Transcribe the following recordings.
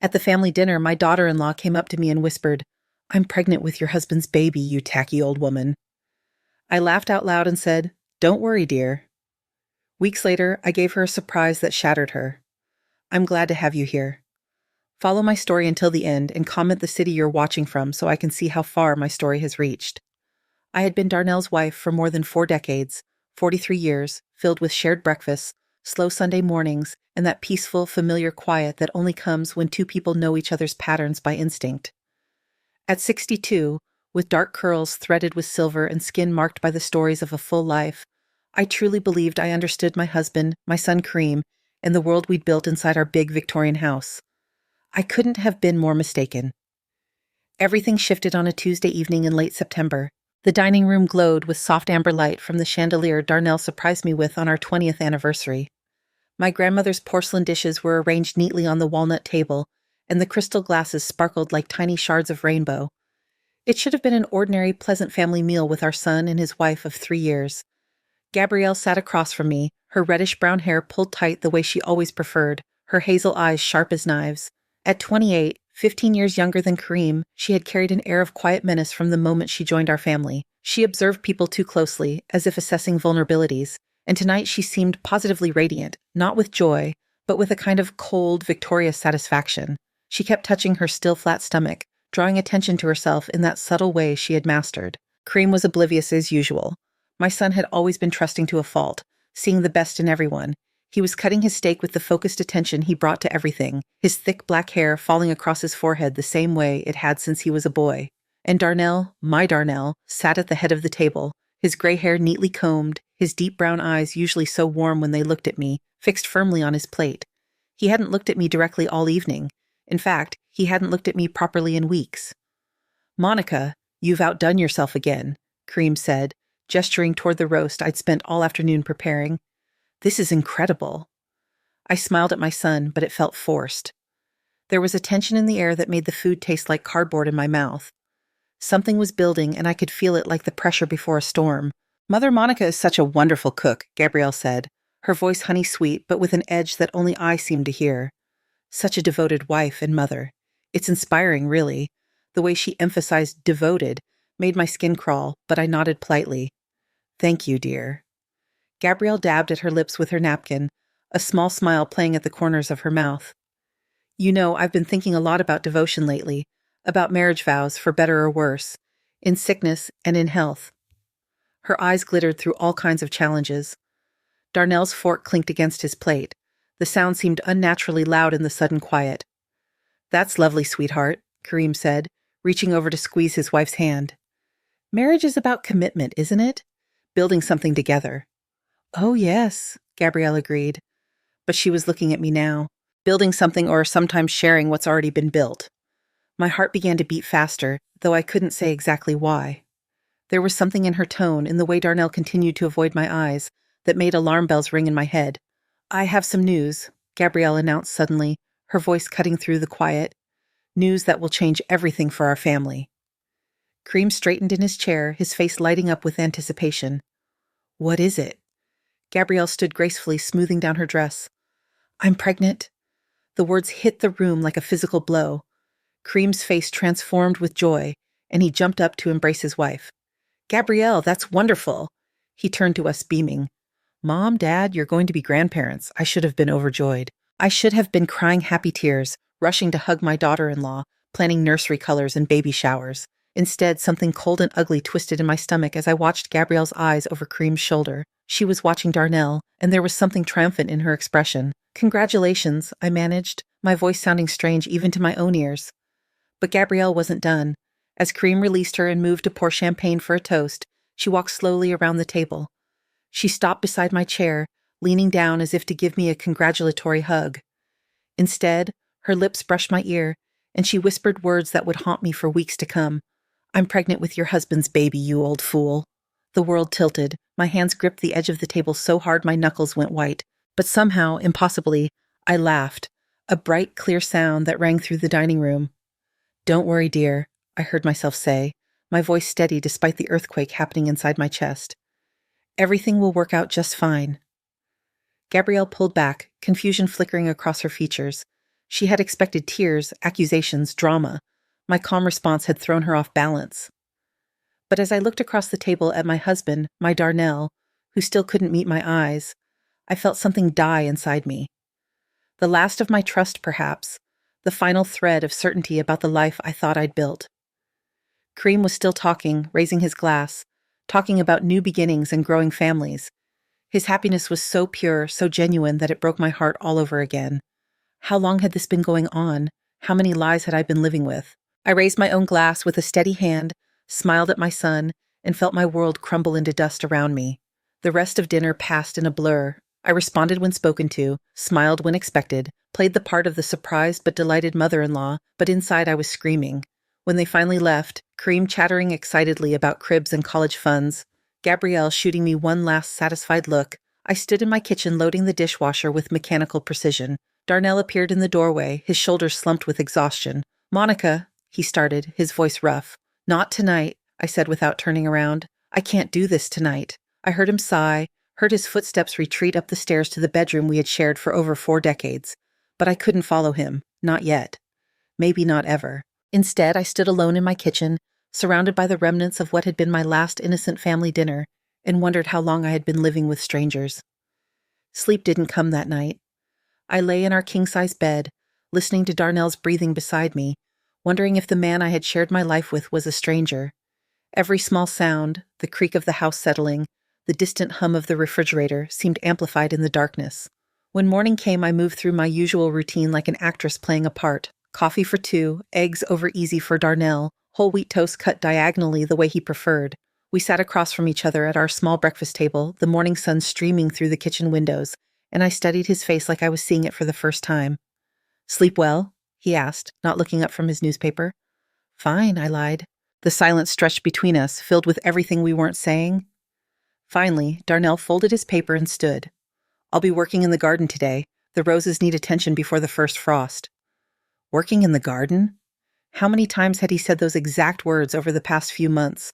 At the family dinner, my daughter-in-law came up to me and whispered, "I'm pregnant with your husband's baby, you tacky old woman." I laughed out loud and said, "Don't worry, dear." Weeks later, I gave her a surprise that shattered her. "I'm glad to have you here. Follow my story until the end and comment the city you're watching from so I can see how far my story has reached." I had been Darnell's wife for more than 4 decades, 43 years, filled with shared breakfasts, slow Sunday mornings, and that peaceful, familiar quiet that only comes when two people know each other's patterns by instinct. At 62, with dark curls threaded with silver and skin marked by the stories of a full life, I truly believed I understood my husband, my son Kareem, and the world we'd built inside our big Victorian house. I couldn't have been more mistaken. Everything shifted on a Tuesday evening in late September. The dining room glowed with soft amber light from the chandelier Darnell surprised me with on our 20th anniversary. My grandmother's porcelain dishes were arranged neatly on the walnut table, and the crystal glasses sparkled like tiny shards of rainbow. It should have been an ordinary, pleasant family meal with our son and his wife of 3 years. Gabrielle sat across from me, her reddish-brown hair pulled tight the way she always preferred, her hazel eyes sharp as knives. At 28, 15 years younger than Kareem, she had carried an air of quiet menace from the moment she joined our family. She observed people too closely, as if assessing vulnerabilities, and tonight she seemed positively radiant, not with joy, but with a kind of cold, victorious satisfaction. She kept touching her still flat stomach, drawing attention to herself in that subtle way she had mastered. Kareem was oblivious as usual. My son had always been trusting to a fault, seeing the best in everyone. He was cutting his steak with the focused attention he brought to everything, his thick black hair falling across his forehead the same way it had since he was a boy. And Darnell, my Darnell, sat at the head of the table, his gray hair neatly combed, his deep brown eyes, usually so warm when they looked at me, fixed firmly on his plate. He hadn't looked at me directly all evening. In fact, he hadn't looked at me properly in weeks. "Monica, you've outdone yourself again," Kareem said, gesturing toward the roast I'd spent all afternoon preparing. "This is incredible." I smiled at my son, but it felt forced. There was a tension in the air that made the food taste like cardboard in my mouth. Something was building, and I could feel it like the pressure before a storm. "Mother Monica is such a wonderful cook," Gabrielle said, her voice honey-sweet, but with an edge that only I seemed to hear. Such a devoted wife and mother. It's inspiring, really. The way she emphasized devoted made my skin crawl, but I nodded politely. "Thank you, dear." Gabrielle dabbed at her lips with her napkin, a small smile playing at the corners of her mouth. "You know, I've been thinking a lot about devotion lately, about marriage vows, for better or worse, in sickness and in health." Her eyes glittered through all kinds of challenges. Darnell's fork clinked against his plate. The sound seemed unnaturally loud in the sudden quiet. "That's lovely, sweetheart," Kareem said, reaching over to squeeze his wife's hand. "Marriage is about commitment, isn't it? Building something together." "Oh, yes," Gabrielle agreed. But she was looking at me now. Building something or sometimes sharing what's already been built. My heart began to beat faster, though I couldn't say exactly why. There was something in her tone, in the way Darnell continued to avoid my eyes, that made alarm bells ring in my head. "I have some news," Gabrielle announced suddenly, her voice cutting through the quiet. "News that will change everything for our family." Kareem straightened in his chair, his face lighting up with anticipation. "What is it?" Gabrielle stood gracefully, smoothing down her dress. "I'm pregnant." The words hit the room like a physical blow. Kareem's face transformed with joy, and he jumped up to embrace his wife. "Gabrielle, that's wonderful." He turned to us, beaming. "Mom, Dad, you're going to be grandparents." I should have been overjoyed. I should have been crying happy tears, rushing to hug my daughter-in-law, planning nursery colors and baby showers. Instead, something cold and ugly twisted in my stomach as I watched Gabrielle's eyes over Kareem's shoulder. She was watching Darnell, and there was something triumphant in her expression. "Congratulations," I managed, my voice sounding strange even to my own ears. But Gabrielle wasn't done. As Kareem released her and moved to pour champagne for a toast, she walked slowly around the table. She stopped beside my chair, leaning down as if to give me a congratulatory hug. Instead, her lips brushed my ear, and she whispered words that would haunt me for weeks to come. "I'm pregnant with your husband's baby, you old fool." The world tilted. My hands gripped the edge of the table so hard my knuckles went white. But somehow, impossibly, I laughed, a bright, clear sound that rang through the dining room. "Don't worry, dear," I heard myself say, my voice steady despite the earthquake happening inside my chest. "Everything will work out just fine." Gabrielle pulled back, confusion flickering across her features. She had expected tears, accusations, drama. My calm response had thrown her off balance. But as I looked across the table at my husband, my Darnell, who still couldn't meet my eyes, I felt something die inside me. The last of my trust, perhaps, the final thread of certainty about the life I thought I'd built. Kareem was still talking, raising his glass, talking about new beginnings and growing families. His happiness was so pure, so genuine that it broke my heart all over again. How long had this been going on? How many lies had I been living with? I raised my own glass with a steady hand, smiled at my son, and felt my world crumble into dust around me. The rest of dinner passed in a blur. I responded when spoken to, smiled when expected, played the part of the surprised but delighted mother-in-law, but inside I was screaming. When they finally left, Kareem chattering excitedly about cribs and college funds, Gabrielle shooting me one last satisfied look, I stood in my kitchen loading the dishwasher with mechanical precision. Darnell appeared in the doorway, his shoulders slumped with exhaustion. "Monica," he started, his voice rough. "Not tonight," I said without turning around. "I can't do this tonight." I heard him sigh, heard his footsteps retreat up the stairs to the bedroom we had shared for over 4 decades. But I couldn't follow him. Not yet. Maybe not ever. Instead, I stood alone in my kitchen, surrounded by the remnants of what had been my last innocent family dinner, and wondered how long I had been living with strangers. Sleep didn't come that night. I lay in our king-size bed, listening to Darnell's breathing beside me, wondering if the man I had shared my life with was a stranger. Every small sound, the creak of the house settling, the distant hum of the refrigerator, seemed amplified in the darkness. When morning came, I moved through my usual routine like an actress playing a part. Coffee for 2, eggs over easy for Darnell, whole wheat toast cut diagonally the way he preferred. We sat across from each other at our small breakfast table, the morning sun streaming through the kitchen windows, and I studied his face like I was seeing it for the first time. "Sleep well?" he asked, not looking up from his newspaper. "Fine," I lied. The silence stretched between us, filled with everything we weren't saying. Finally, Darnell folded his paper and stood. "I'll be working in the garden today. The roses need attention before the first frost." Working in the garden? How many times had he said those exact words over the past few months?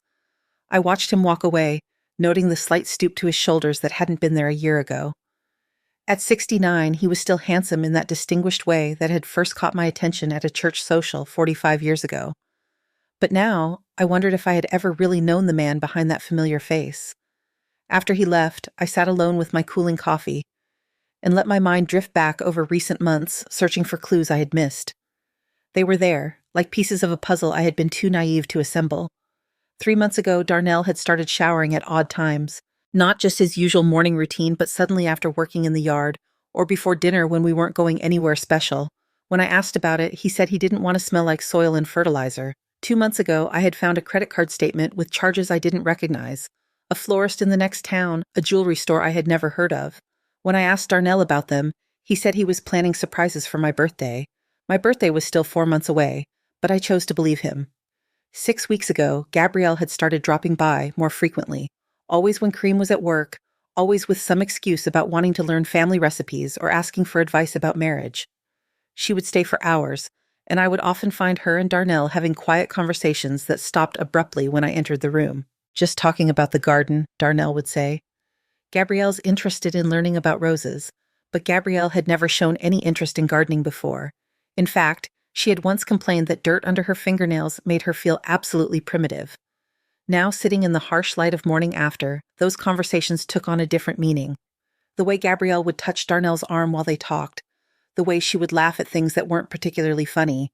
I watched him walk away, noting the slight stoop to his shoulders that hadn't been there a year ago. At 69, he was still handsome in that distinguished way that had first caught my attention at a church social 45 years ago. But now, I wondered if I had ever really known the man behind that familiar face. After he left, I sat alone with my cooling coffee and let my mind drift back over recent months, searching for clues I had missed. They were there, like pieces of a puzzle I had been too naive to assemble. 3 months ago, Darnell had started showering at odd times, not just his usual morning routine, but suddenly after working in the yard, or before dinner when we weren't going anywhere special. When I asked about it, he said he didn't want to smell like soil and fertilizer. 2 months ago, I had found a credit card statement with charges I didn't recognize. A florist in the next town, a jewelry store I had never heard of. When I asked Darnell about them, he said he was planning surprises for my birthday. My birthday was still 4 months away, but I chose to believe him. 6 weeks ago, Gabrielle had started dropping by more frequently, always when Kareem was at work, always with some excuse about wanting to learn family recipes or asking for advice about marriage. She would stay for hours, and I would often find her and Darnell having quiet conversations that stopped abruptly when I entered the room. "Just talking about the garden," Darnell would say. Gabrielle's interested in learning about roses, but Gabrielle had never shown any interest in gardening before. In fact, she had once complained that dirt under her fingernails made her feel absolutely primitive. Now, sitting in the harsh light of morning after, those conversations took on a different meaning. The way Gabrielle would touch Darnell's arm while they talked, the way she would laugh at things that weren't particularly funny,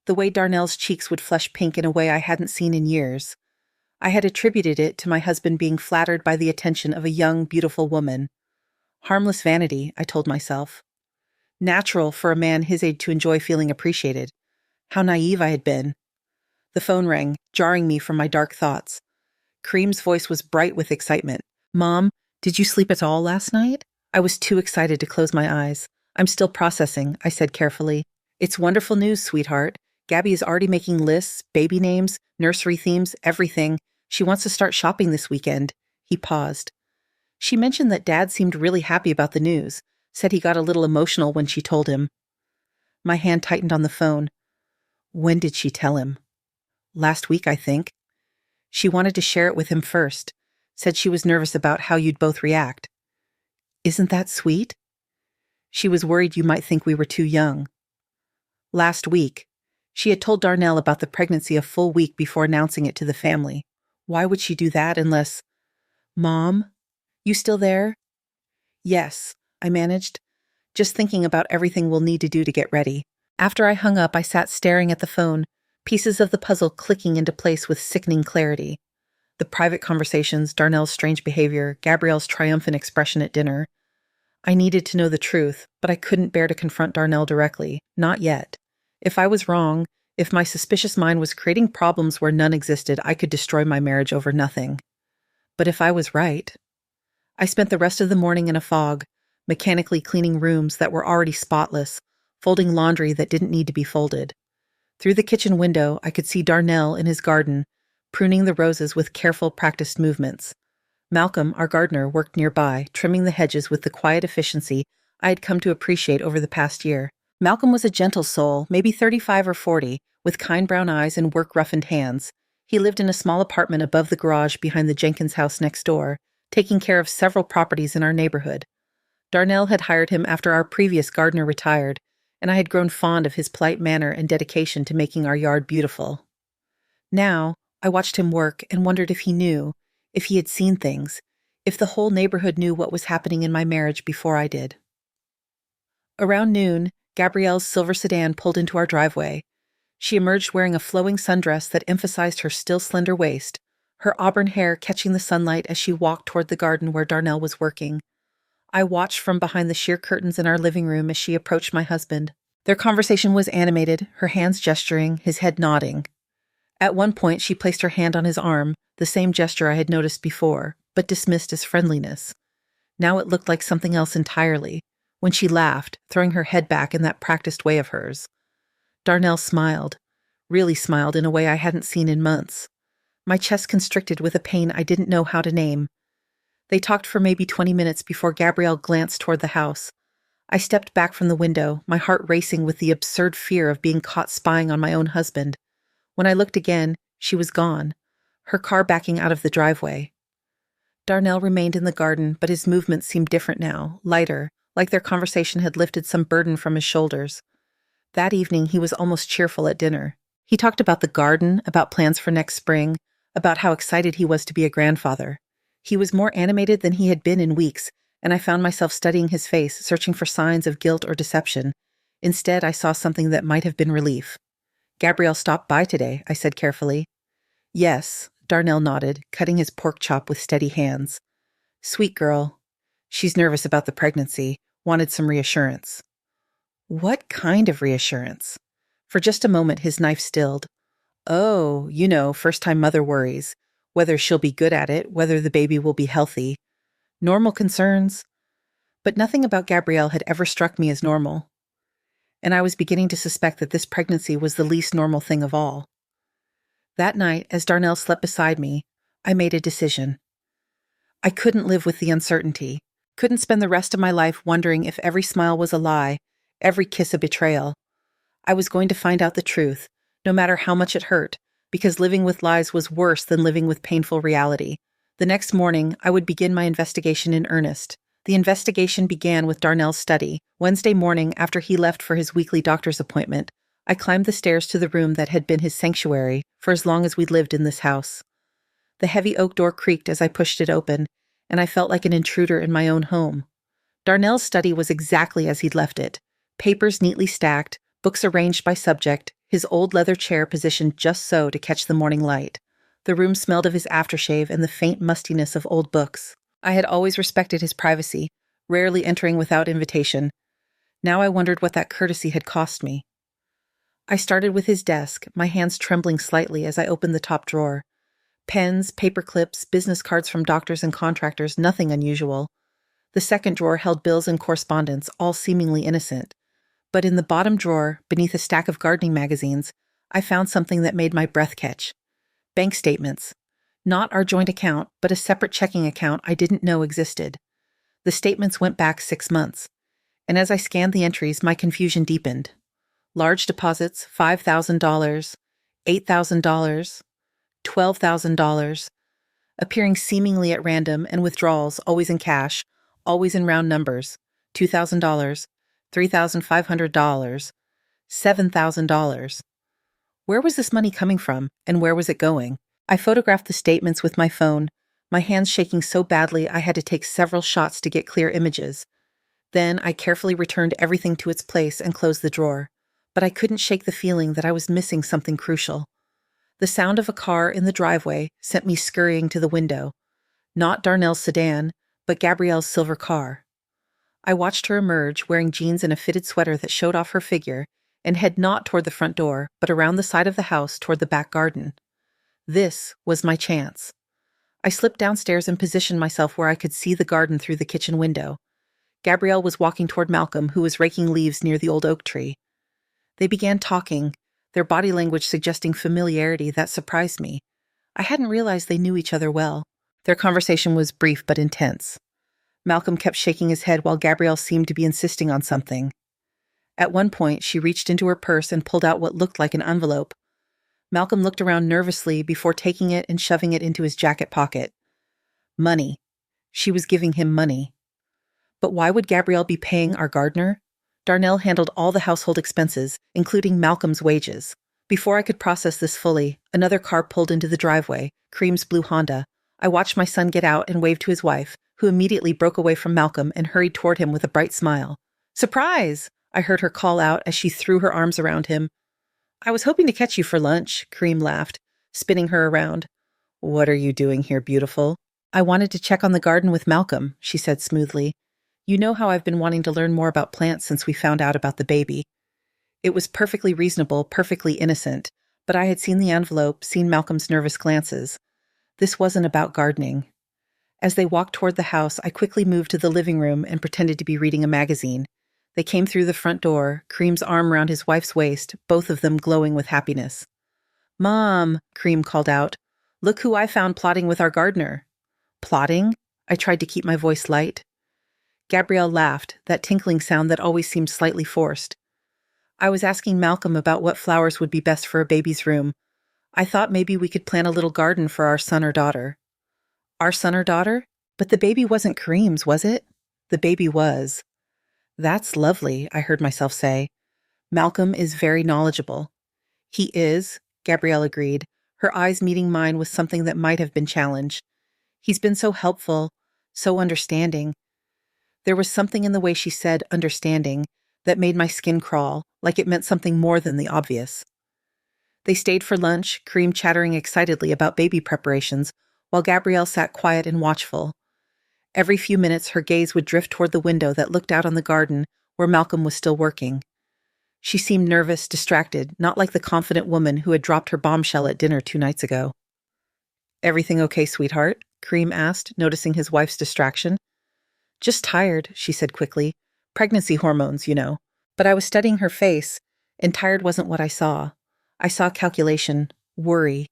the way Darnell's cheeks would flush pink in a way I hadn't seen in years. I had attributed it to my husband being flattered by the attention of a young, beautiful woman. Harmless vanity, I told myself. Natural for a man his age to enjoy feeling appreciated. How naive I had been. The phone rang, jarring me from my dark thoughts. Kareem's voice was bright with excitement. "Mom, did you sleep at all last night?" I was too excited to close my eyes. "I'm still processing," I said carefully. "It's wonderful news, sweetheart. Gabby is already making lists, baby names, nursery themes, everything. She wants to start shopping this weekend." He paused. "She mentioned that Dad seemed really happy about the news, said he got a little emotional when she told him." My hand tightened on the phone. "When did she tell him?" "Last week, I think. She wanted to share it with him first. Said she was nervous about how you'd both react." "Isn't that sweet?" "She was worried you might think we were too young." Last week. She had told Darnell about the pregnancy a full week before announcing it to the family. Why would she do that unless... Mom? You still there? Yes, I managed, just thinking about everything we'll need to do to get ready. After I hung up, I sat staring at the phone, pieces of the puzzle clicking into place with sickening clarity. The private conversations, Darnell's strange behavior, Gabrielle's triumphant expression at dinner. I needed to know the truth, but I couldn't bear to confront Darnell directly. Not yet. If I was wrong, if my suspicious mind was creating problems where none existed, I could destroy my marriage over nothing. But if I was right... I spent the rest of the morning in a fog, mechanically cleaning rooms that were already spotless, folding laundry that didn't need to be folded. Through the kitchen window, I could see Darnell in his garden, pruning the roses with careful, practiced movements. Malcolm, our gardener, worked nearby, trimming the hedges with the quiet efficiency I had come to appreciate over the past year. Malcolm was a gentle soul, maybe 35 or 40, with kind brown eyes and work-roughened hands. He lived in a small apartment above the garage behind the Jenkins house next door, taking care of several properties in our neighborhood. Darnell had hired him after our previous gardener retired, and I had grown fond of his polite manner and dedication to making our yard beautiful. Now, I watched him work and wondered if he knew, if he had seen things, if the whole neighborhood knew what was happening in my marriage before I did. Around noon, Gabrielle's silver sedan pulled into our driveway. She emerged wearing a flowing sundress that emphasized her still slender waist, her auburn hair catching the sunlight as she walked toward the garden where Darnell was working. I watched from behind the sheer curtains in our living room as she approached my husband. Their conversation was animated, her hands gesturing, his head nodding. At one point, she placed her hand on his arm, the same gesture I had noticed before, but dismissed as friendliness. Now it looked like something else entirely, when she laughed, throwing her head back in that practiced way of hers. Darnell smiled, really smiled in a way I hadn't seen in months. My chest constricted with a pain I didn't know how to name. They talked for maybe 20 minutes before Gabrielle glanced toward the house. I stepped back from the window, my heart racing with the absurd fear of being caught spying on my own husband. When I looked again, she was gone, her car backing out of the driveway. Darnell remained in the garden, but his movements seemed different now, lighter, like their conversation had lifted some burden from his shoulders. That evening, he was almost cheerful at dinner. He talked about the garden, about plans for next spring, about how excited he was to be a grandfather. He was more animated than he had been in weeks, and I found myself studying his face, searching for signs of guilt or deception. Instead, I saw something that might have been relief. "Gabrielle stopped by today," I said carefully. "Yes," Darnell nodded, cutting his pork chop with steady hands. "Sweet girl. She's nervous about the pregnancy, wanted some reassurance." What kind of reassurance? For just a moment, his knife stilled. "Oh, you know, first-time mother worries. Whether she'll be good at it, whether the baby will be healthy. Normal concerns." But nothing about Gabrielle had ever struck me as normal. And I was beginning to suspect that this pregnancy was the least normal thing of all. That night, as Darnell slept beside me, I made a decision. I couldn't live with the uncertainty, couldn't spend the rest of my life wondering if every smile was a lie, every kiss a betrayal. I was going to find out the truth, no matter how much it hurt, because living with lies was worse than living with painful reality. The next morning, I would begin my investigation in earnest. The investigation began with Darnell's study. Wednesday morning, after he left for his weekly doctor's appointment, I climbed the stairs to the room that had been his sanctuary for as long as we'd lived in this house. The heavy oak door creaked as I pushed it open, and I felt like an intruder in my own home. Darnell's study was exactly as he'd left it. Papers neatly stacked, books arranged by subject, his old leather chair positioned just so to catch the morning light. The room smelled of his aftershave and the faint mustiness of old books. I had always respected his privacy, rarely entering without invitation. Now I wondered what that courtesy had cost me. I started with his desk, my hands trembling slightly as I opened the top drawer. Pens, paper clips, business cards from doctors and contractors, nothing unusual. The second drawer held bills and correspondence, all seemingly innocent. But in the bottom drawer, beneath a stack of gardening magazines, I found something that made my breath catch. Bank statements. Not our joint account, but a separate checking account I didn't know existed. The statements went back 6 months. And as I scanned the entries, my confusion deepened. Large deposits, $5,000, $8,000, $12,000, appearing seemingly at random, and withdrawals, always in cash, always in round numbers, $2,000, $3,500, $7,000. Where was this money coming from, and where was it going? I photographed the statements with my phone, my hands shaking so badly I had to take several shots to get clear images. Then I carefully returned everything to its place and closed the drawer. But I couldn't shake the feeling that I was missing something crucial. The sound of a car in the driveway sent me scurrying to the window. Not Darnell's sedan, but Gabrielle's silver car. I watched her emerge, wearing jeans and a fitted sweater that showed off her figure, and head not toward the front door, but around the side of the house toward the back garden. This was my chance. I slipped downstairs and positioned myself where I could see the garden through the kitchen window. Gabrielle was walking toward Malcolm, who was raking leaves near the old oak tree. They began talking, their body language suggesting familiarity that surprised me. I hadn't realized they knew each other well. Their conversation was brief but intense. Malcolm kept shaking his head while Gabrielle seemed to be insisting on something. At one point, she reached into her purse and pulled out what looked like an envelope. Malcolm looked around nervously before taking it and shoving it into his jacket pocket. Money. She was giving him money. But why would Gabrielle be paying our gardener? Darnell handled all the household expenses, including Malcolm's wages. Before I could process this fully, another car pulled into the driveway, Cream's blue Honda. I watched my son get out and wave to his wife, who immediately broke away from Malcolm and hurried toward him with a bright smile. "Surprise!" I heard her call out as she threw her arms around him. "I was hoping to catch you for lunch," Cream laughed, spinning her around. "What are you doing here, beautiful?" "I wanted to check on the garden with Malcolm," she said smoothly. "You know how I've been wanting to learn more about plants since we found out about the baby." It was perfectly reasonable, perfectly innocent, but I had seen the envelope, seen Malcolm's nervous glances. This wasn't about gardening. As they walked toward the house, I quickly moved to the living room and pretended to be reading a magazine. They came through the front door, Cream's arm around his wife's waist, both of them glowing with happiness. "Mom," Cream called out, "look who I found plotting with our gardener." "Plotting?" I tried to keep my voice light. Gabrielle laughed, that tinkling sound that always seemed slightly forced. "I was asking Malcolm about what flowers would be best for a baby's room. I thought maybe we could plant a little garden for our son or daughter." "Our son or daughter? But the baby wasn't Cream's, was it?" "The baby was." "That's lovely," I heard myself say. "Malcolm is very knowledgeable." "He is," Gabrielle agreed, her eyes meeting mine with something that might have been challenge. "He's been so helpful, so understanding." There was something in the way she said understanding that made my skin crawl, like it meant something more than the obvious. They stayed for lunch, Cream chattering excitedly about baby preparations, while Gabrielle sat quiet and watchful. Every few minutes her gaze would drift toward the window that looked out on the garden where Malcolm was still working. She seemed nervous, distracted, not like the confident woman who had dropped her bombshell at dinner 2 nights ago. "Everything okay, sweetheart?" Cream asked, noticing his wife's distraction. "Just tired," she said quickly. "Pregnancy hormones, you know." But I was studying her face, and tired wasn't what I saw. I saw calculation, worry,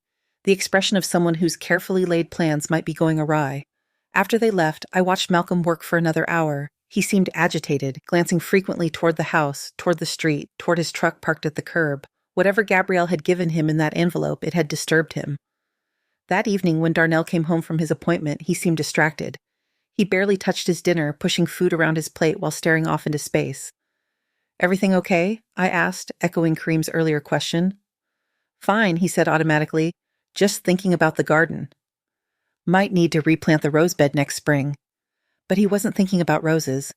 the expression of someone whose carefully laid plans might be going awry. After they left, I watched Malcolm work for another hour. He seemed agitated, glancing frequently toward the house, toward the street, toward his truck parked at the curb. Whatever Gabrielle had given him in that envelope, it had disturbed him. That evening, when Darnell came home from his appointment, he seemed distracted. He barely touched his dinner, pushing food around his plate while staring off into space. "Everything okay?" I asked, echoing Kareem's earlier question. "Fine," he said automatically. "Just thinking about the garden. Might need to replant the rose bed next spring." But he wasn't thinking about roses.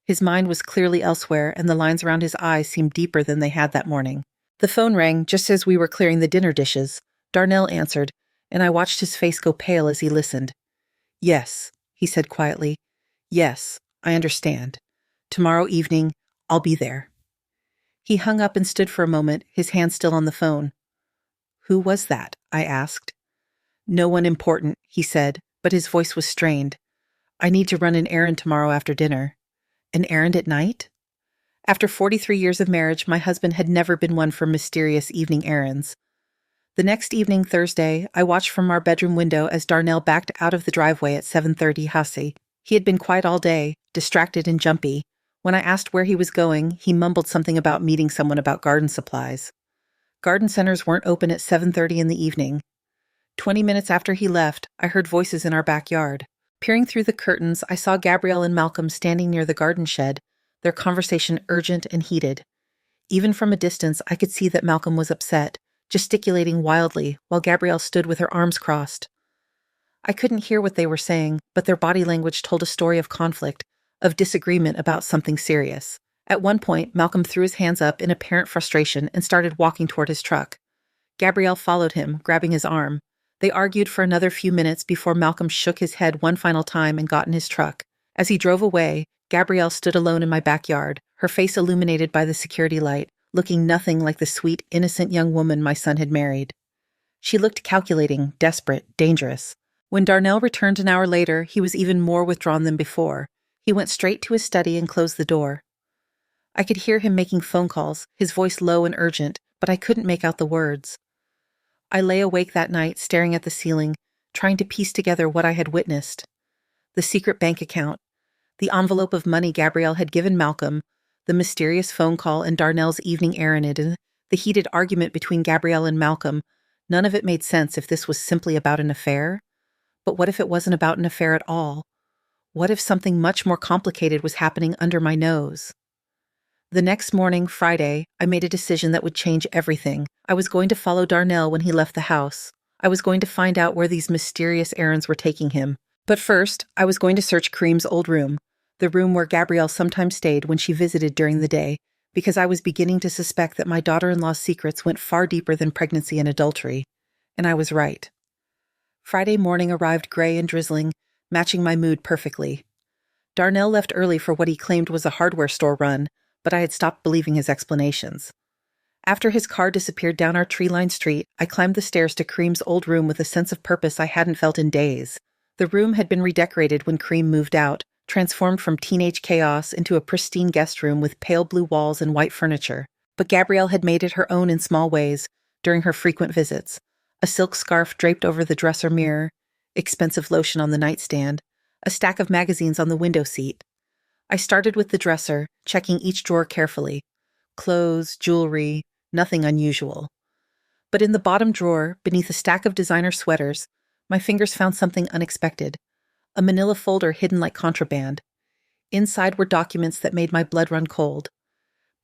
His mind was clearly elsewhere, and the lines around his eyes seemed deeper than they had that morning. The phone rang just as we were clearing the dinner dishes. Darnell answered, and I watched his face go pale as he listened. "Yes," he said quietly. "Yes, I understand. Tomorrow evening, I'll be there." He hung up and stood for a moment, his hand still on the phone. "Who was that?" I asked. "No one important," he said, but his voice was strained. "I need to run an errand tomorrow after dinner." "An errand at night?" After 43 years of marriage, my husband had never been one for mysterious evening errands. The next evening, Thursday, I watched from our bedroom window as Darnell backed out of the driveway at 7:30 Hassi. He had been quiet all day, distracted and jumpy. When I asked where he was going, he mumbled something about meeting someone about garden supplies. Garden centers weren't open at 7:30 in the evening. 20 minutes after he left, I heard voices in our backyard. Peering through the curtains, I saw Gabrielle and Malcolm standing near the garden shed, their conversation urgent and heated. Even from a distance, I could see that Malcolm was upset, gesticulating wildly while Gabrielle stood with her arms crossed. I couldn't hear what they were saying, but their body language told a story of conflict, of disagreement about something serious. At one point, Malcolm threw his hands up in apparent frustration and started walking toward his truck. Gabrielle followed him, grabbing his arm. They argued for another few minutes before Malcolm shook his head one final time and got in his truck. As he drove away, Gabrielle stood alone in my backyard, her face illuminated by the security light, looking nothing like the sweet, innocent young woman my son had married. She looked calculating, desperate, dangerous. When Darnell returned an hour later, he was even more withdrawn than before. He went straight to his study and closed the door. I could hear him making phone calls, his voice low and urgent, but I couldn't make out the words. I lay awake that night, staring at the ceiling, trying to piece together what I had witnessed. The secret bank account, the envelope of money Gabrielle had given Malcolm, the mysterious phone call and Darnell's evening errand, and the heated argument between Gabrielle and Malcolm. None of it made sense if this was simply about an affair. But what if it wasn't about an affair at all? What if something much more complicated was happening under my nose? The next morning, Friday, I made a decision that would change everything. I was going to follow Darnell when he left the house. I was going to find out where these mysterious errands were taking him. But first, I was going to search Kareem's old room, the room where Gabrielle sometimes stayed when she visited during the day, because I was beginning to suspect that my daughter-in-law's secrets went far deeper than pregnancy and adultery. And I was right. Friday morning arrived gray and drizzling, matching my mood perfectly. Darnell left early for what he claimed was a hardware store run, but I had stopped believing his explanations. After his car disappeared down our tree-lined street, I climbed the stairs to Kareem's old room with a sense of purpose I hadn't felt in days. The room had been redecorated when Kareem moved out, transformed from teenage chaos into a pristine guest room with pale blue walls and white furniture. But Gabrielle had made it her own in small ways during her frequent visits. A silk scarf draped over the dresser mirror, expensive lotion on the nightstand, a stack of magazines on the window seat. I started with the dresser, checking each drawer carefully. Clothes, jewelry, nothing unusual. But in the bottom drawer, beneath a stack of designer sweaters, my fingers found something unexpected. A manila folder hidden like contraband. Inside were documents that made my blood run cold.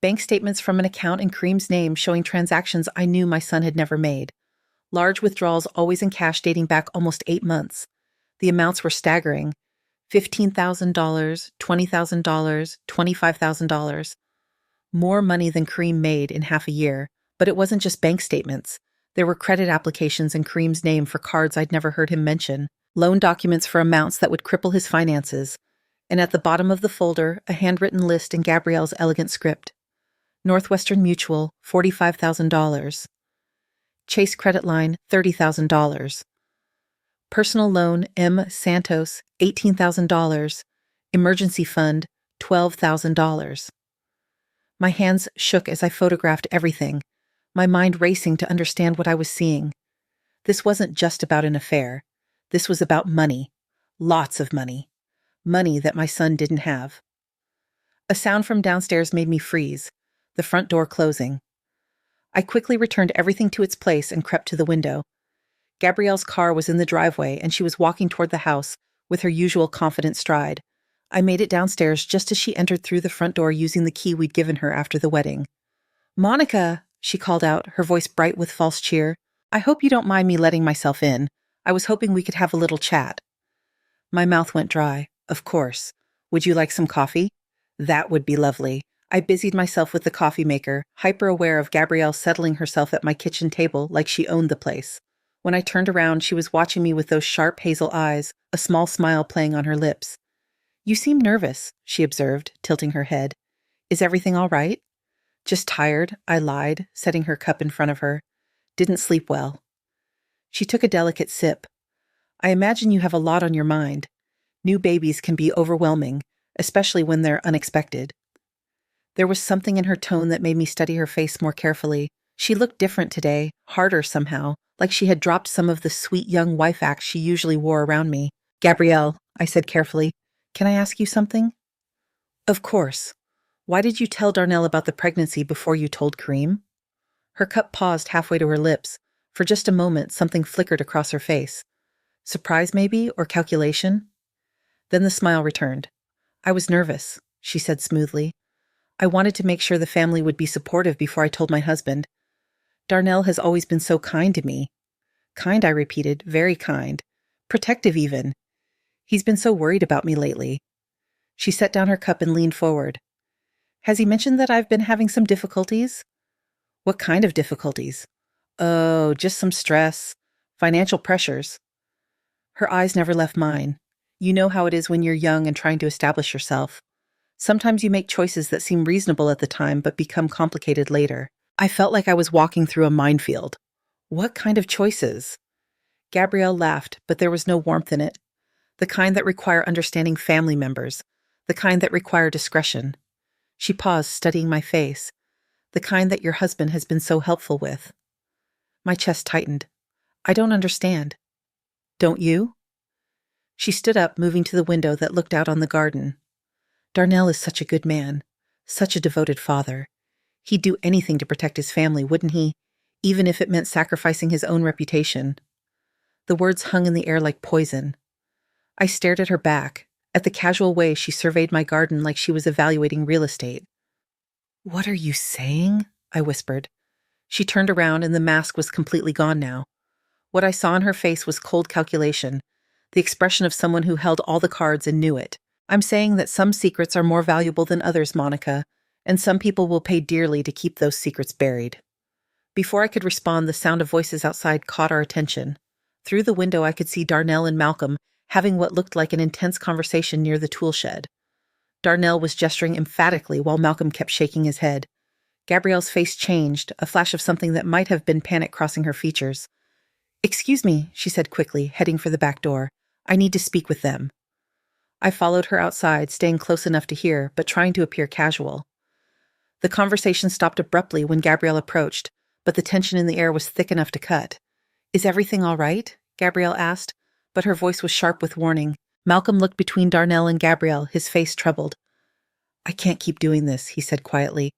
Bank statements from an account in Kareem's name showing transactions I knew my son had never made. Large withdrawals always in cash dating back almost 8 months. The amounts were staggering. $15,000, $20,000, $25,000. More money than Kareem made in half a year. But it wasn't just bank statements. There were credit applications in Kareem's name for cards I'd never heard him mention, loan documents for amounts that would cripple his finances, and at the bottom of the folder, a handwritten list in Gabrielle's elegant script. Northwestern Mutual, $45,000. Chase credit line, $30,000. Personal loan, M. Santos, $18,000. Emergency fund, $12,000. My hands shook as I photographed everything, my mind racing to understand what I was seeing. This wasn't just about an affair. This was about money. Lots of money. Money that my son didn't have. A sound from downstairs made me freeze, the front door closing. I quickly returned everything to its place and crept to the window. Gabrielle's car was in the driveway and she was walking toward the house with her usual confident stride. I made it downstairs just as she entered through the front door using the key we'd given her after the wedding. "Monica," she called out, her voice bright with false cheer. "I hope you don't mind me letting myself in. I was hoping we could have a little chat." My mouth went dry. Of course. Would you like some coffee? That would be lovely. I busied myself with the coffee maker, hyper-aware of Gabrielle settling herself at my kitchen table like she owned the place. When I turned around, she was watching me with those sharp hazel eyes, a small smile playing on her lips. "You seem nervous," she observed, tilting her head. "Is everything all right?" "Just tired," I lied, setting her cup in front of her. "Didn't sleep well." She took a delicate sip. "I imagine you have a lot on your mind. New babies can be overwhelming, especially when they're unexpected." There was something in her tone that made me study her face more carefully. She looked different today, harder somehow, like she had dropped some of the sweet young wife act she usually wore around me. "Gabrielle," I said carefully, "can I ask you something?" "Of course. Why did you tell Darnell about the pregnancy before you told Kareem?" Her cup paused halfway to her lips. For just a moment, something flickered across her face. Surprise, maybe, or calculation? Then the smile returned. "I was nervous," she said smoothly. I wanted to make sure the family would be supportive before I told my husband. Darnell has always been so kind to me. Kind, I repeated, very kind. Protective even. He's been so worried about me lately. She set down her cup and leaned forward. Has he mentioned that I've been having some difficulties? What kind of difficulties? Oh, just some stress. Financial pressures. Her eyes never left mine. You know how it is when you're young and trying to establish yourself. Sometimes you make choices that seem reasonable at the time but become complicated later. I felt like I was walking through a minefield. What kind of choices? Gabrielle laughed, but there was no warmth in it. The kind that require understanding family members. The kind that require discretion. She paused, studying my face. The kind that your husband has been so helpful with. My chest tightened. I don't understand. Don't you? She stood up, moving to the window that looked out on the garden. Darnell is such a good man. Such a devoted father. He'd do anything to protect his family, wouldn't he? Even if it meant sacrificing his own reputation. The words hung in the air like poison. I stared at her back, at the casual way she surveyed my garden like she was evaluating real estate. What are you saying? I whispered. She turned around and the mask was completely gone now. What I saw in her face was cold calculation, the expression of someone who held all the cards and knew it. I'm saying that some secrets are more valuable than others, Monica, and some people will pay dearly to keep those secrets buried. Before I could respond, the sound of voices outside caught our attention. Through the window, I could see Darnell and Malcolm having what looked like an intense conversation near the tool shed. Darnell was gesturing emphatically while Malcolm kept shaking his head. Gabrielle's face changed, a flash of something that might have been panic crossing her features. Excuse me, she said quickly, heading for the back door. I need to speak with them. I followed her outside, staying close enough to hear, but trying to appear casual. The conversation stopped abruptly when Gabrielle approached, but the tension in the air was thick enough to cut. Is everything all right? Gabrielle asked, but her voice was sharp with warning. Malcolm looked between Darnell and Gabrielle, his face troubled. I can't keep doing this, he said quietly.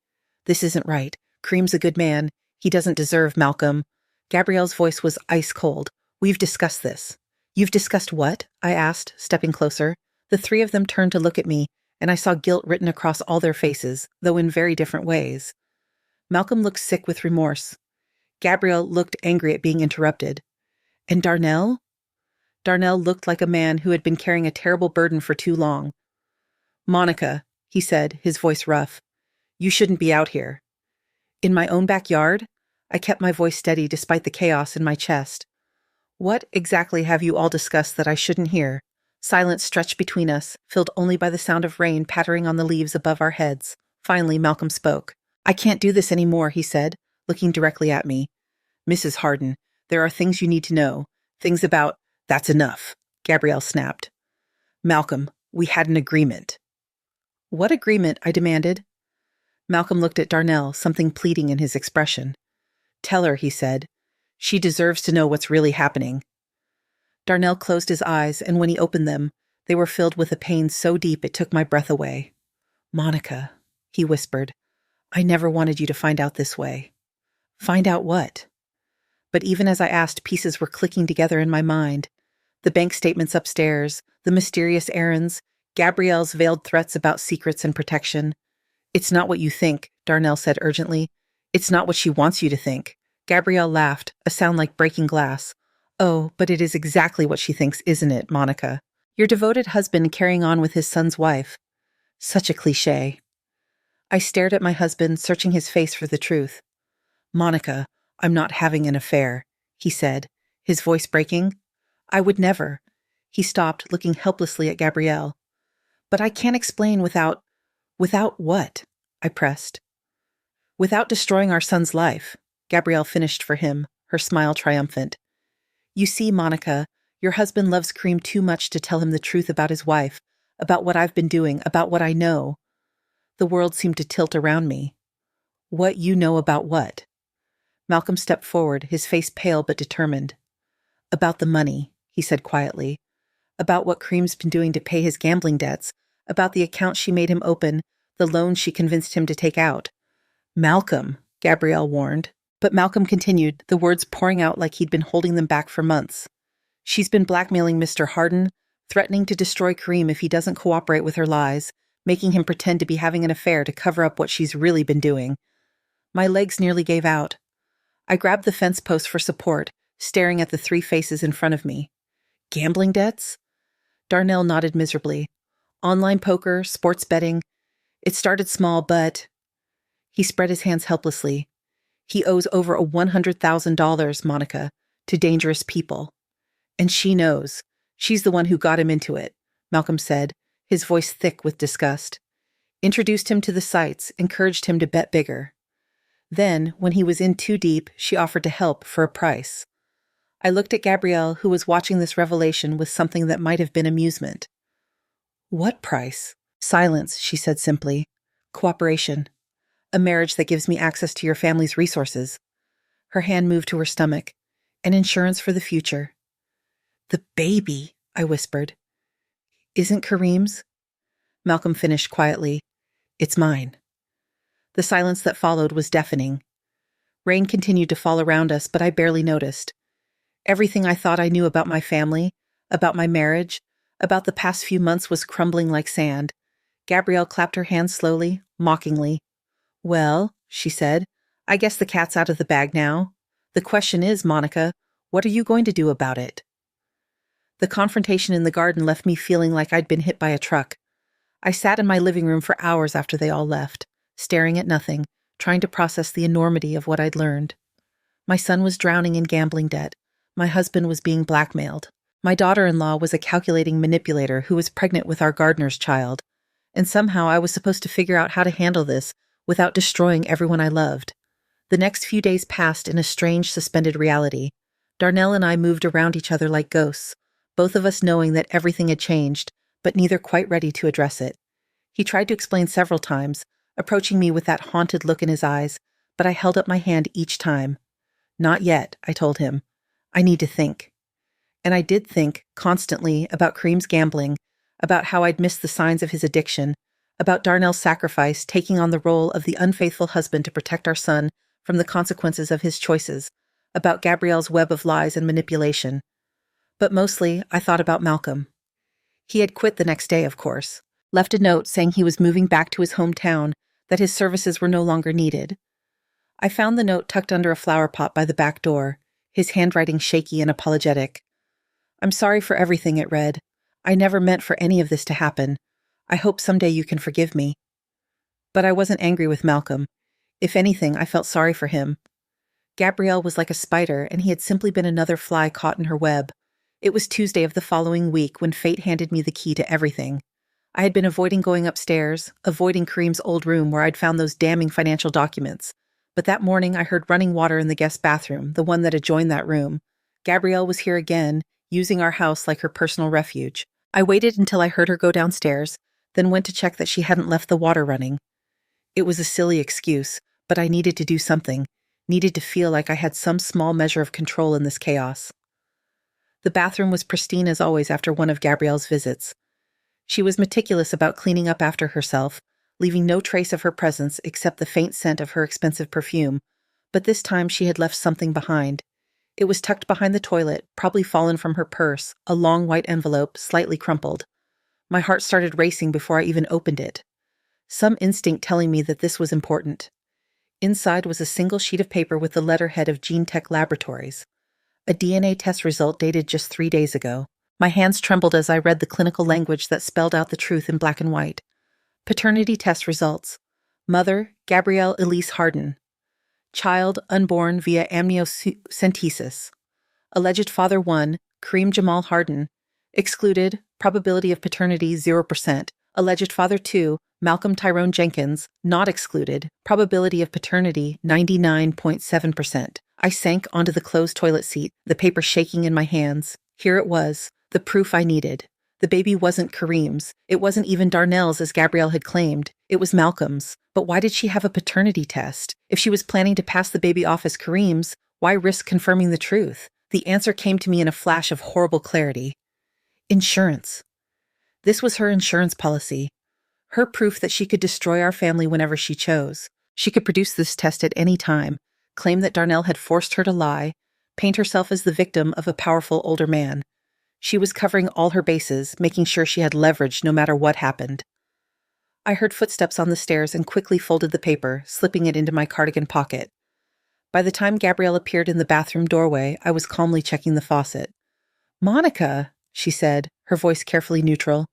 This isn't right. Kareem's a good man. He doesn't deserve Malcolm. Gabrielle's voice was ice cold. We've discussed this. You've discussed what? I asked, stepping closer. The three of them turned to look at me, and I saw guilt written across all their faces, though in very different ways. Malcolm looked sick with remorse. Gabrielle looked angry at being interrupted. And Darnell? Darnell looked like a man who had been carrying a terrible burden for too long. Monica, he said, his voice rough, you shouldn't be out here. In my own backyard? I kept my voice steady despite the chaos in my chest. What exactly have you all discussed that I shouldn't hear? Silence stretched between us, filled only by the sound of rain pattering on the leaves above our heads. Finally, Malcolm spoke. I can't do this anymore, he said, looking directly at me. Mrs. Harden, there are things you need to know. Things about... That's enough, Gabrielle snapped. Malcolm, we had an agreement. What agreement? I demanded. Malcolm looked at Darnell, something pleading in his expression. Tell her, he said. She deserves to know what's really happening. Darnell closed his eyes, and when he opened them, they were filled with a pain so deep it took my breath away. Monica, he whispered, I never wanted you to find out this way. Find out what? But even as I asked, pieces were clicking together in my mind. The bank statements upstairs, the mysterious errands, Gabrielle's veiled threats about secrets and protection. It's not what you think, Darnell said urgently. It's not what she wants you to think. Gabrielle laughed, a sound like breaking glass. Oh, but it is exactly what she thinks, isn't it, Monica? Your devoted husband carrying on with his son's wife. Such a cliché. I stared at my husband, searching his face for the truth. Monica, I'm not having an affair, he said, his voice breaking. I would never. He stopped, looking helplessly at Gabrielle. But I can't explain without... Without what? I pressed. Without destroying our son's life, Gabrielle finished for him, her smile triumphant. You see, Monica, your husband loves Kareem too much to tell him the truth about his wife, about what I've been doing, about what I know. The world seemed to tilt around me. What you know about what? Malcolm stepped forward, his face pale but determined. About the money, he said quietly. About what Kareem's been doing to pay his gambling debts, about the account she made him open, the loan she convinced him to take out. Malcolm, Gabrielle warned. But Malcolm continued, the words pouring out like he'd been holding them back for months. She's been blackmailing Mr. Harden, threatening to destroy Kareem if he doesn't cooperate with her lies, making him pretend to be having an affair to cover up what she's really been doing. My legs nearly gave out. I grabbed the fence post for support, staring at the three faces in front of me. Gambling debts? Darnell nodded miserably. Online poker, sports betting. It started small, but... He spread his hands helplessly. He owes over $100,000, Monica, to dangerous people. And she knows. She's the one who got him into it, Malcolm said, his voice thick with disgust. Introduced him to the sites, encouraged him to bet bigger. Then, when he was in too deep, she offered to help for a price. I looked at Gabrielle, who was watching this revelation with something that might have been amusement. What price? Silence, she said simply. Cooperation. A marriage that gives me access to your family's resources. Her hand moved to her stomach. An insurance for the future. The baby, I whispered. Isn't Kareem's? Malcolm finished quietly. It's mine. The silence that followed was deafening. Rain continued to fall around us, but I barely noticed. Everything I thought I knew about my family, about my marriage, about the past few months was crumbling like sand. Gabrielle clapped her hands slowly, mockingly. Well, she said, I guess the cat's out of the bag now. The question is, Monica, what are you going to do about it? The confrontation in the garden left me feeling like I'd been hit by a truck. I sat in my living room for hours after they all left, staring at nothing, trying to process the enormity of what I'd learned. My son was drowning in gambling debt. My husband was being blackmailed. My daughter-in-law was a calculating manipulator who was pregnant with our gardener's child. And somehow I was supposed to figure out how to handle this without destroying everyone I loved. The next few days passed in a strange, suspended reality. Darnell and I moved around each other like ghosts, both of us knowing that everything had changed, but neither quite ready to address it. He tried to explain several times, approaching me with that haunted look in his eyes, but I held up my hand each time. Not yet, I told him. I need to think. And I did think, constantly, about Kareem's gambling, about how I'd missed the signs of his addiction, about Darnell's sacrifice, taking on the role of the unfaithful husband to protect our son from the consequences of his choices, about Gabrielle's web of lies and manipulation. But mostly, I thought about Malcolm. He had quit the next day, of course, left a note saying he was moving back to his hometown, that his services were no longer needed. I found the note tucked under a flower pot by the back door, his handwriting shaky and apologetic. I'm sorry for everything, it read. I never meant for any of this to happen. I hope someday you can forgive me. But I wasn't angry with Malcolm. If anything, I felt sorry for him. Gabrielle was like a spider, and he had simply been another fly caught in her web. It was Tuesday of the following week when fate handed me the key to everything. I had been avoiding going upstairs, avoiding Kareem's old room where I'd found those damning financial documents. But that morning I heard running water in the guest bathroom, the one that adjoined that room. Gabrielle was here again, using our house like her personal refuge. I waited until I heard her go downstairs, then went to check that she hadn't left the water running. It was a silly excuse, but I needed to do something, needed to feel like I had some small measure of control in this chaos. The bathroom was pristine as always after one of Gabrielle's visits. She was meticulous about cleaning up after herself, leaving no trace of her presence except the faint scent of her expensive perfume, but this time she had left something behind. It was tucked behind the toilet, probably fallen from her purse, a long white envelope, slightly crumpled. My heart started racing before I even opened it. Some instinct telling me that this was important. Inside was a single sheet of paper with the letterhead of Gene Tech Laboratories. A DNA test result dated just 3 days ago. My hands trembled as I read the clinical language that spelled out the truth in black and white. Paternity test results. Mother, Gabrielle Elise Harden. Child, unborn via amniocentesis. Alleged father 1, Kareem Jamal Harden. Excluded, probability of paternity 0%. Alleged father 2, Malcolm Tyrone Jenkins. Not excluded, probability of paternity 99.7%. I sank onto the closed toilet seat, the paper shaking in my hands. Here it was, the proof I needed. The baby wasn't Kareem's. It wasn't even Darnell's as Gabrielle had claimed. It was Malcolm's. But why did she have a paternity test? If she was planning to pass the baby off as Kareem's, why risk confirming the truth? The answer came to me in a flash of horrible clarity. Insurance. This was her insurance policy. Her proof that she could destroy our family whenever she chose. She could produce this test at any time, claim that Darnell had forced her to lie, paint herself as the victim of a powerful older man. She was covering all her bases, making sure she had leverage no matter what happened. I heard footsteps on the stairs and quickly folded the paper, slipping it into my cardigan pocket. By the time Gabrielle appeared in the bathroom doorway, I was calmly checking the faucet. "Monica," she said, her voice carefully neutral.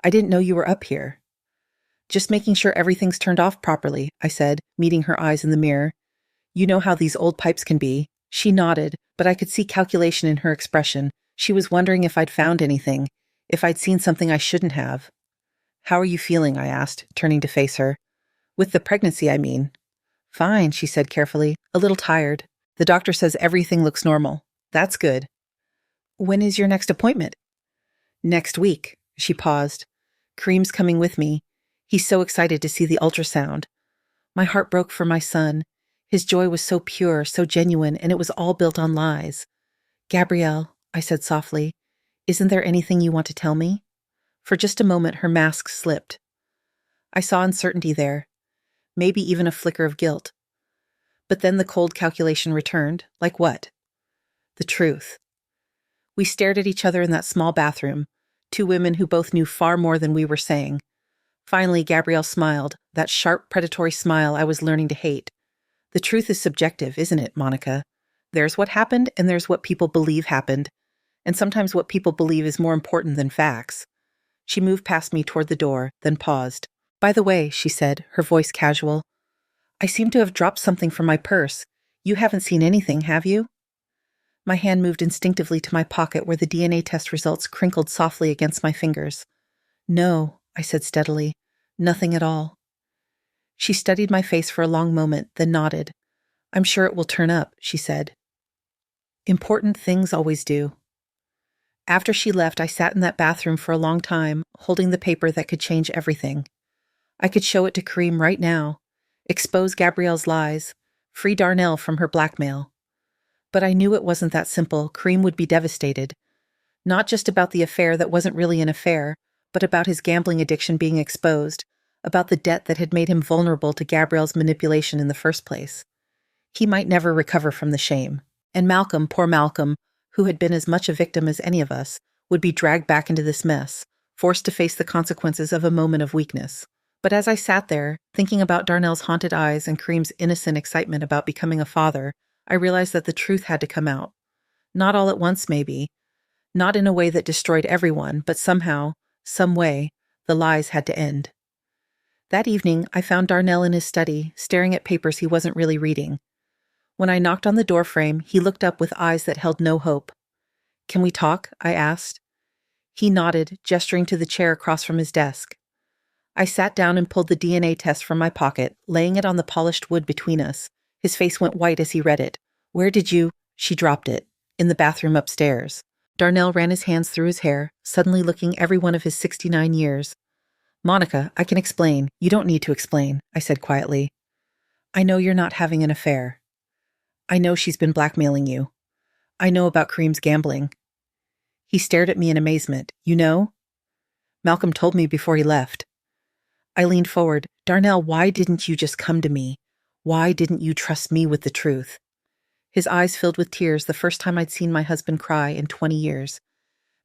"I didn't know you were up here." "Just making sure everything's turned off properly," I said, meeting her eyes in the mirror. "You know how these old pipes can be." She nodded, but I could see calculation in her expression. She was wondering if I'd found anything, if I'd seen something I shouldn't have. "How are you feeling?" I asked, turning to face her. "With the pregnancy, I mean." "Fine," she said carefully, "a little tired. The doctor says everything looks normal. That's good." "When is your next appointment?" "Next week." She paused. "Kareem's coming with me. He's so excited to see the ultrasound." My heart broke for my son. His joy was so pure, so genuine, and it was all built on lies. "Gabrielle," I said softly, "isn't there anything you want to tell me?" For just a moment, her mask slipped. I saw uncertainty there, maybe even a flicker of guilt. But then the cold calculation returned. Like what? The truth. We stared at each other in that small bathroom, two women who both knew far more than we were saying. Finally, Gabrielle smiled, that sharp, predatory smile I was learning to hate. The truth is subjective, isn't it, Monica? There's what happened, and there's what people believe happened. And sometimes what people believe is more important than facts. She moved past me toward the door, then paused. "By the way," she said, her voice casual, "I seem to have dropped something from my purse. You haven't seen anything, have you?" My hand moved instinctively to my pocket where the DNA test results crinkled softly against my fingers. "No," I said steadily. "Nothing at all." She studied my face for a long moment, then nodded. "I'm sure it will turn up," she said. Important things always do. After she left, I sat in that bathroom for a long time, holding the paper that could change everything. I could show it to Kareem right now, expose Gabrielle's lies, free Darnell from her blackmail. But I knew it wasn't that simple. Kareem would be devastated. Not just about the affair that wasn't really an affair, but about his gambling addiction being exposed, about the debt that had made him vulnerable to Gabrielle's manipulation in the first place. He might never recover from the shame. And Malcolm, poor Malcolm, who had been as much a victim as any of us, would be dragged back into this mess, forced to face the consequences of a moment of weakness. But as I sat there, thinking about Darnell's haunted eyes and Kareem's innocent excitement about becoming a father, I realized that the truth had to come out. Not all at once, maybe. Not in a way that destroyed everyone, but somehow, some way, the lies had to end. That evening, I found Darnell in his study, staring at papers he wasn't really reading. When I knocked on the doorframe, he looked up with eyes that held no hope. "Can we talk?" I asked. He nodded, gesturing to the chair across from his desk. I sat down and pulled the DNA test from my pocket, laying it on the polished wood between us. His face went white as he read it. "Where did you—" She dropped it. "In the bathroom upstairs." Darnell ran his hands through his hair, suddenly looking every one of his 69 years. "Monica, I can explain. You don't need to explain," I said quietly. "I know you're not having an affair. I know she's been blackmailing you. I know about Kareem's gambling." He stared at me in amazement. "You know?" "Malcolm told me before he left." I leaned forward. "Darnell, why didn't you just come to me? Why didn't you trust me with the truth?" His eyes filled with tears, the first time I'd seen my husband cry in 20 years.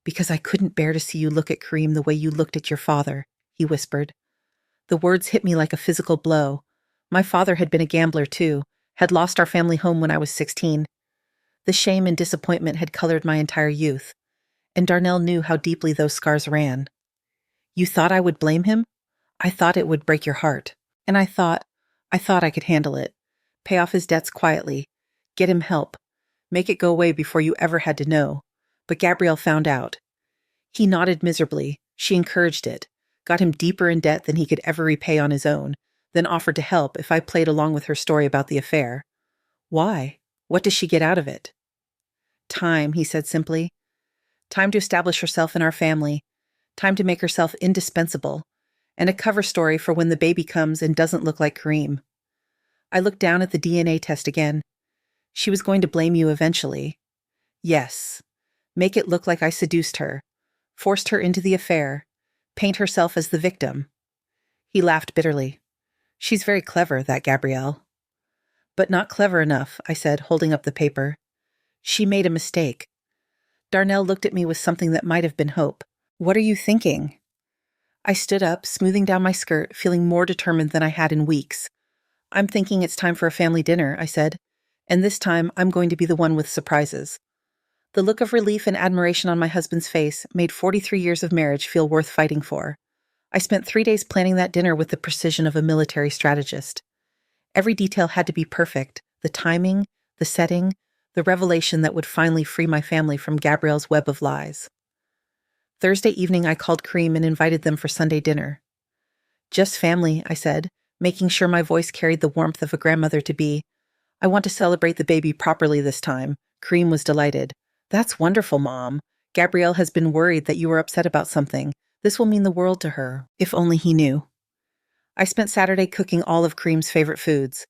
"Because I couldn't bear to see you look at Kareem the way you looked at your father," he whispered. The words hit me like a physical blow. My father had been a gambler too, had lost our family home when I was 16. The shame and disappointment had colored my entire youth, and Darnell knew how deeply those scars ran. "You thought I would blame him? I thought it would break your heart. And I thought I could handle it. Pay off his debts quietly. Get him help. Make it go away before you ever had to know. But Gabrielle found out." He nodded miserably. She encouraged it, got him deeper in debt than he could ever repay on his own, then offered to help if I played along with her story about the affair. "Why? What does she get out of it?" "Time," he said simply. "Time to establish herself in our family. Time to make herself indispensable. And a cover story for when the baby comes and doesn't look like Kareem." I looked down at the DNA test again. "She was going to blame you eventually." "Yes. Make it look like I seduced her, forced her into the affair, paint herself as the victim." He laughed bitterly. "She's very clever, that Gabrielle." "But not clever enough," I said, holding up the paper. "She made a mistake." Darnell looked at me with something that might have been hope. "What are you thinking?" I stood up, smoothing down my skirt, feeling more determined than I had in weeks. I'm thinking it's time for a family dinner, I said. And this time, I'm going to be the one with surprises. The look of relief and admiration on my husband's face made 43 years of marriage feel worth fighting for. I spent 3 days planning that dinner with the precision of a military strategist. Every detail had to be perfect: the timing, the setting, the revelation that would finally free my family from Gabrielle's web of lies. Thursday evening, I called Kareem and invited them for Sunday dinner. Just family, I said, making sure my voice carried the warmth of a grandmother-to-be. I want to celebrate the baby properly this time. Kareem was delighted. That's wonderful, Mom. Gabrielle has been worried that you were upset about something. This will mean the world to her, if only he knew. I spent Saturday cooking all of Kareem's favorite foods: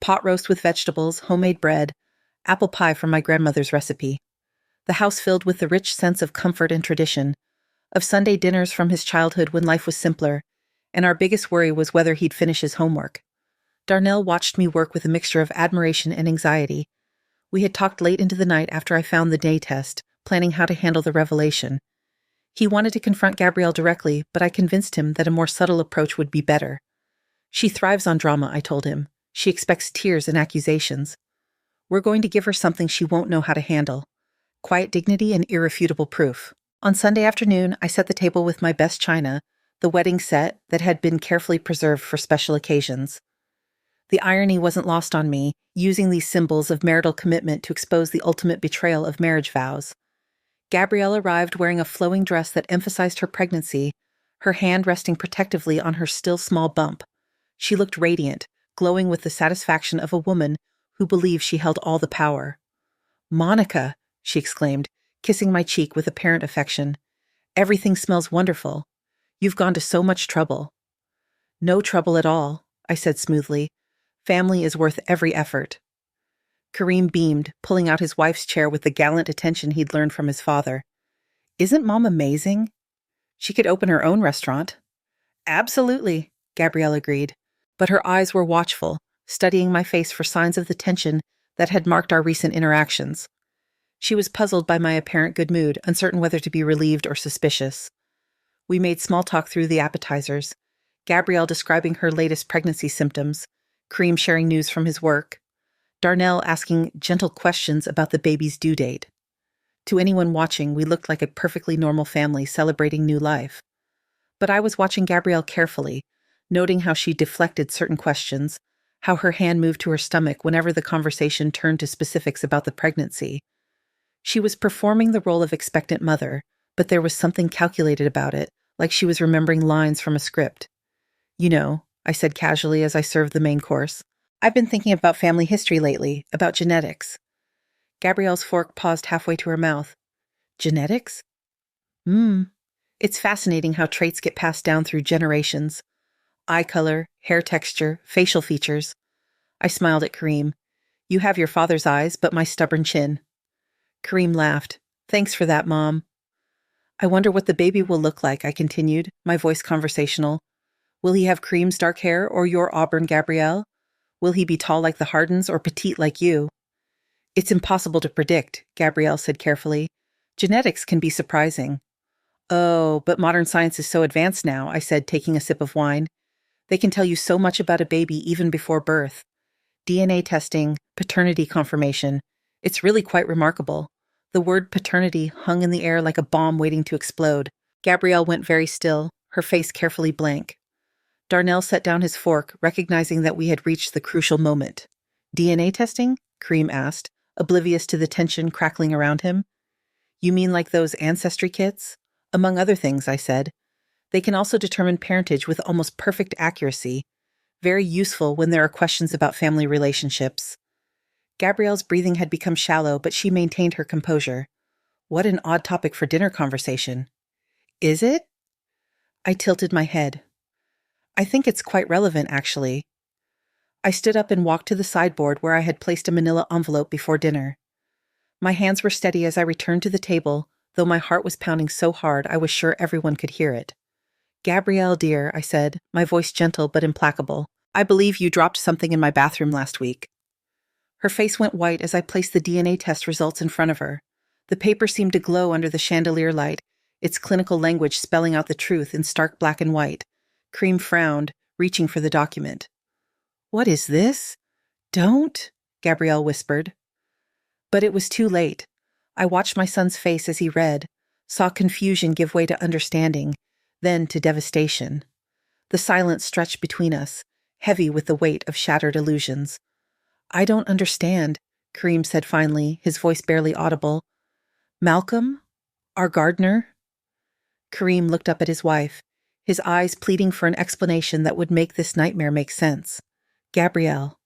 pot roast with vegetables, homemade bread, apple pie from my grandmother's recipe. The house filled with the rich sense of comfort and tradition, of Sunday dinners from his childhood when life was simpler, and our biggest worry was whether he'd finish his homework. Darnell watched me work with a mixture of admiration and anxiety. We had talked late into the night after I found the day test, planning how to handle the revelation. He wanted to confront Gabrielle directly, but I convinced him that a more subtle approach would be better. She thrives on drama, I told him. She expects tears and accusations. We're going to give her something she won't know how to handle: quiet dignity and irrefutable proof. On Sunday afternoon, I set the table with my best china, the wedding set that had been carefully preserved for special occasions. The irony wasn't lost on me, using these symbols of marital commitment to expose the ultimate betrayal of marriage vows. Gabrielle arrived wearing a flowing dress that emphasized her pregnancy, her hand resting protectively on her still small bump. She looked radiant, glowing with the satisfaction of a woman who believed she held all the power. "Monica," she exclaimed, kissing my cheek with apparent affection. "Everything smells wonderful. You've gone to so much trouble." "No trouble at all," I said smoothly. "Family is worth every effort." Kareem beamed, pulling out his wife's chair with the gallant attention he'd learned from his father. "Isn't Mom amazing? She could open her own restaurant." "Absolutely," Gabrielle agreed. But her eyes were watchful, studying my face for signs of the tension that had marked our recent interactions. She was puzzled by my apparent good mood, uncertain whether to be relieved or suspicious. We made small talk through the appetizers, Gabrielle describing her latest pregnancy symptoms, Kareem sharing news from his work, Darnell asking gentle questions about the baby's due date. To anyone watching, we looked like a perfectly normal family celebrating new life. But I was watching Gabrielle carefully, noting how she deflected certain questions, how her hand moved to her stomach whenever the conversation turned to specifics about the pregnancy. She was performing the role of expectant mother, but there was something calculated about it, like she was remembering lines from a script. "You know," I said casually as I served the main course, "I've been thinking about family history lately, about genetics." Gabrielle's fork paused halfway to her mouth. "Genetics?" It's fascinating how traits get passed down through generations. Eye color, hair texture, facial features. I smiled at Kareem. "You have your father's eyes, but my stubborn chin." Kareem laughed. "Thanks for that, Mom." "I wonder what the baby will look like," I continued, my voice conversational. "Will he have Kareem's dark hair or your auburn, Gabrielle? Will he be tall like the Hardens or petite like you?" "It's impossible to predict," Gabrielle said carefully. "Genetics can be surprising." "Oh, but modern science is so advanced now," I said, taking a sip of wine. "They can tell you so much about a baby even before birth. DNA testing, paternity confirmation. It's really quite remarkable." The word paternity hung in the air like a bomb waiting to explode. Gabrielle went very still, her face carefully blank. Darnell set down his fork, recognizing that we had reached the crucial moment. "DNA testing?" Kareem asked, oblivious to the tension crackling around him. "You mean like those ancestry kits?" "Among other things," I said. "They can also determine parentage with almost perfect accuracy. Very useful when there are questions about family relationships." Gabrielle's breathing had become shallow, but she maintained her composure. What an odd topic for dinner conversation. "Is it?" I tilted my head. "I think it's quite relevant, actually." I stood up and walked to the sideboard where I had placed a manila envelope before dinner. My hands were steady as I returned to the table, though my heart was pounding so hard I was sure everyone could hear it. "Gabrielle, dear," I said, my voice gentle but implacable, "I believe you dropped something in my bathroom last week." Her face went white as I placed the DNA test results in front of her. The paper seemed to glow under the chandelier light, its clinical language spelling out the truth in stark black and white. Cream frowned, reaching for the document. "What is this?" "Don't," Gabrielle whispered. But it was too late. I watched my son's face as he read, saw confusion give way to understanding, then to devastation. The silence stretched between us, heavy with the weight of shattered illusions. "I don't understand," Kareem said finally, his voice barely audible. "Malcolm? Our gardener?" Kareem looked up at his wife, his eyes pleading for an explanation that would make this nightmare make sense. "Gabrielle."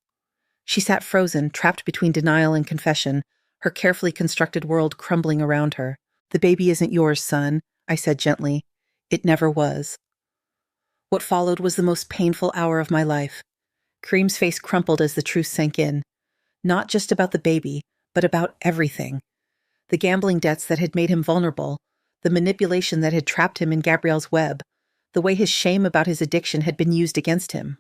She sat frozen, trapped between denial and confession, her carefully constructed world crumbling around her. "The baby isn't yours, son," I said gently. "It never was." What followed was the most painful hour of my life. Kareem's face crumpled as the truth sank in. Not just about the baby, but about everything. The gambling debts that had made him vulnerable, the manipulation that had trapped him in Gabrielle's web, the way his shame about his addiction had been used against him.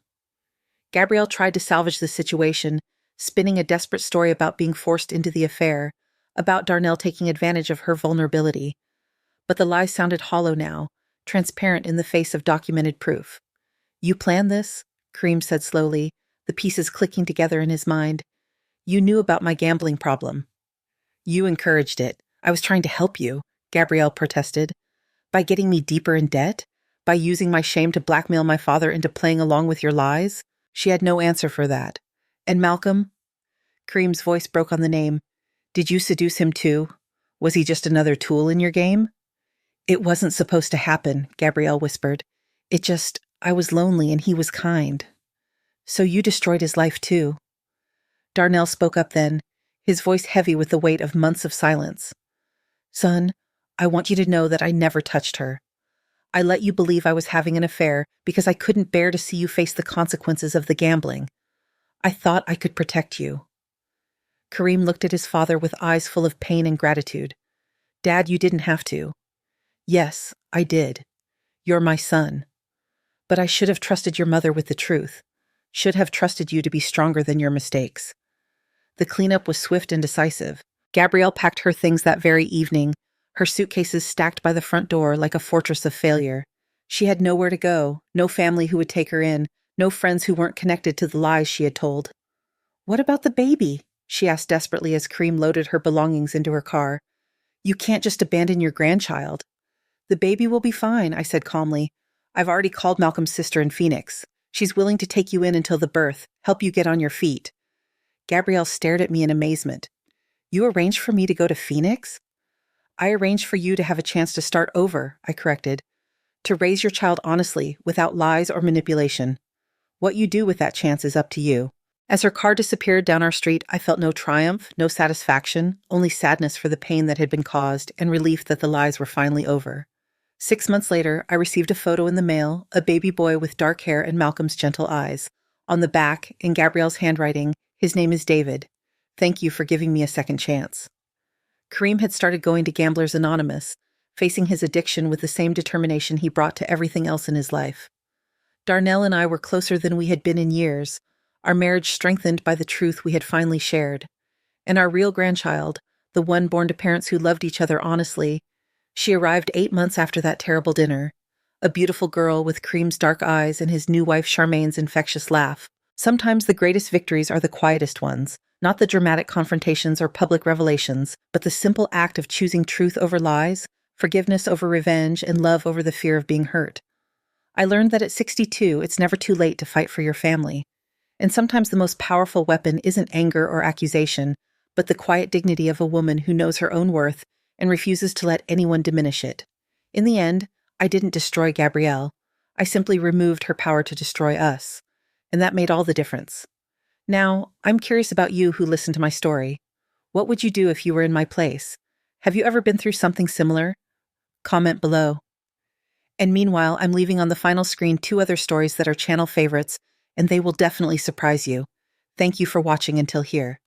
Gabrielle tried to salvage the situation, spinning a desperate story about being forced into the affair, about Darnell taking advantage of her vulnerability. But the lie sounded hollow now, transparent in the face of documented proof. "You planned this?" Kareem said slowly, the pieces clicking together in his mind. "You knew about my gambling problem." "You encouraged it. I was trying to help you," Gabrielle protested. "By getting me deeper in debt? By using my shame to blackmail my father into playing along with your lies?" She had no answer for that. "And Malcolm?" Kareem's voice broke on the name. "Did you seduce him too? Was he just another tool in your game?" "It wasn't supposed to happen," Gabrielle whispered. I was lonely and he was kind." "So you destroyed his life too." Darnell spoke up then, his voice heavy with the weight of months of silence. "Son, I want you to know that I never touched her. I let you believe I was having an affair because I couldn't bear to see you face the consequences of the gambling. I thought I could protect you." Kareem looked at his father with eyes full of pain and gratitude. "Dad, you didn't have to." "Yes, I did. You're my son. But I should have trusted your mother with the truth. Should have trusted you to be stronger than your mistakes." The cleanup was swift and decisive. Gabrielle packed her things that very evening, her suitcases stacked by the front door like a fortress of failure. She had nowhere to go, no family who would take her in, no friends who weren't connected to the lies she had told. "What about the baby?" she asked desperately as Kareem loaded her belongings into her car. "You can't just abandon your grandchild." "The baby will be fine," I said calmly. "I've already called Malcolm's sister in Phoenix. She's willing to take you in until the birth, help you get on your feet." Gabrielle stared at me in amazement. "You arranged for me to go to Phoenix?" "I arranged for you to have a chance to start over," I corrected. "To raise your child honestly, without lies or manipulation. What you do with that chance is up to you." As her car disappeared down our street, I felt no triumph, no satisfaction, only sadness for the pain that had been caused and relief that the lies were finally over. 6 months later, I received a photo in the mail, a baby boy with dark hair and Malcolm's gentle eyes. On the back, in Gabrielle's handwriting, "His name is David. Thank you for giving me a second chance." Kareem had started going to Gamblers Anonymous, facing his addiction with the same determination he brought to everything else in his life. Darnell and I were closer than we had been in years, our marriage strengthened by the truth we had finally shared. And our real grandchild, the one born to parents who loved each other honestly, she arrived 8 months after that terrible dinner. A beautiful girl with Kareem's dark eyes and his new wife Charmaine's infectious laugh. Sometimes the greatest victories are the quietest ones, not the dramatic confrontations or public revelations, but the simple act of choosing truth over lies, forgiveness over revenge, and love over the fear of being hurt. I learned that at 62, it's never too late to fight for your family. And sometimes the most powerful weapon isn't anger or accusation, but the quiet dignity of a woman who knows her own worth and refuses to let anyone diminish it. In the end, I didn't destroy Gabrielle. I simply removed her power to destroy us. And that made all the difference. Now, I'm curious about you who listened to my story. What would you do if you were in my place? Have you ever been through something similar? Comment below. And meanwhile, I'm leaving on the final screen 2 other stories that are channel favorites, and they will definitely surprise you. Thank you for watching until here.